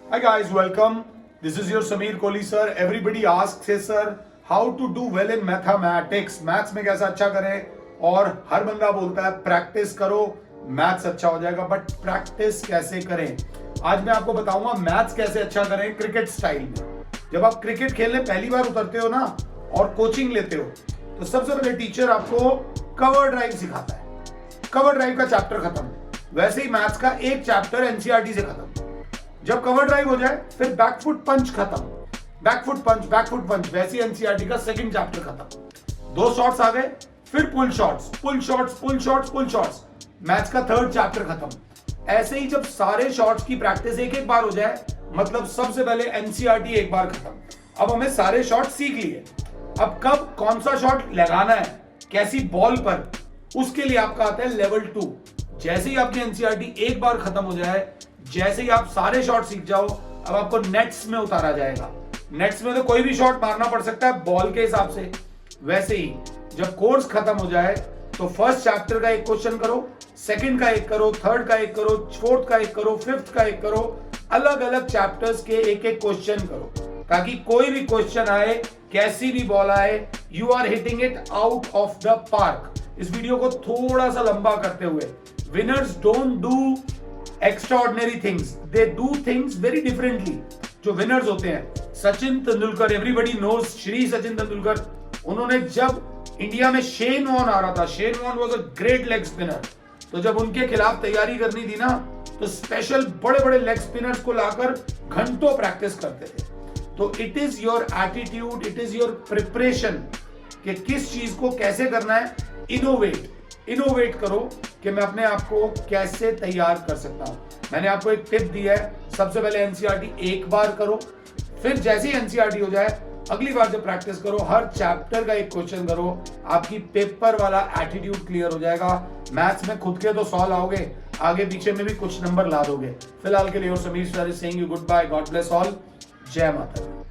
Hi guys, welcome. This is your Sameer Kohli Sir. Everybody asks, hey sir, how to do well in mathematics? Maths में कैसे अच्छा करें? और हर बंदा बोलता है प्रैक्टिस करो, मैथ्स अच्छा हो जाएगा, बट प्रैक्टिस कैसे करें? आज मैं आपको बताऊंगा मैथ्स कैसे अच्छा करें क्रिकेट स्टाइल में। जब आप क्रिकेट खेलने पहली बार उतरते हो ना और कोचिंग लेते हो, तो सबसे पहले टीचर आपको कवर ड्राइव सिखाता है। कवर ड्राइव का चैप्टर खत्म, वैसे ही मैथ्स का एक चैप्टर एनसीईआरटी से खत्म। जब कवर ड्राइव हो जाए फिर बैकफुट पंच खत्म, बैकफुट पंच वैसी एनसीईआरटी का सेकंड चैप्टर खत्म। दो शॉट्स आ गए, फिर पुल शॉट्स, मैथ्स का थर्ड चैप्टर खत्म। ऐसे ही जब सारे शॉट्स की प्रैक्टिस एक एक बार हो जाए, मतलब सबसे पहले एनसीईआरटी एक बार खत्म। अब हमें सारे शॉट सीख लिए, अब कब कौन सा शॉट लगाना है, कैसी बॉल पर, उसके लिए आपका आता है लेवल 2। जैसे ही आपकी एनसीईआरटी एक बार खत्म हो जाए, जैसे ही आप सारे शॉट सीख जाओ, अब आपको नेट्स में उतारा जाएगा। नेट्स में तो कोई भी शॉट मारना पड़ सकता है बॉल के हिसाब से। वैसे ही जब कोर्स खत्म हो जाए तो फर्स्ट चैप्टर का एक क्वेश्चन करो, सेकंड का एक करो, थर्ड का एक करो, फोर्थ का एक करो, फिफ्थ का एक करो, अलग अलग चैप्टर्स के एक एक क्वेश्चन करो, ताकि कोई भी क्वेश्चन आए, कैसी भी बॉल आए, you are hitting it out of the park. इस वीडियो को थोड़ा सा लंबा करते हुए, winners don't do extraordinary things, they do things very differently. जो विनर्स होते हैं, सचिन तेंदुलकर, एवरीबडी नोज श्री सचिन तेंदुलकर, उन्होंने जब इंडिया में शेन वॉर्न आ रहा था, Shane Warne was a great leg spinner, तो जब उनके खिलाफ तैयारी करनी थी ना, तो स्पेशल बड़े बड़े लेग स्पिनर्स को लाकर घंटों प्रैक्टिस करते थे। तो it is your attitude, it is your preparation कि किस चीज को कैसे करना है। इनोवेट करो कि मैं अपने आप को कैसे तैयार कर सकता हूं। मैंने आपको एक टिप दी है, सबसे पहले एनसीईआरटी एक बार करो, फिर जैसे ही एनसीईआरटी हो जाए, अगली बार जब प्रैक्टिस करो, हर चैप्टर का एक क्वेश्चन करो, आपकी पेपर वाला एटीट्यूड क्लियर हो जाएगा। मैथ्स में खुद के तो 100 लाओगे, आगे पीछे में भी कुछ नंबर ला दोगे। फिलहाल के लिए और Sameer sir is saying you goodbye, god bless all, जय माता दी।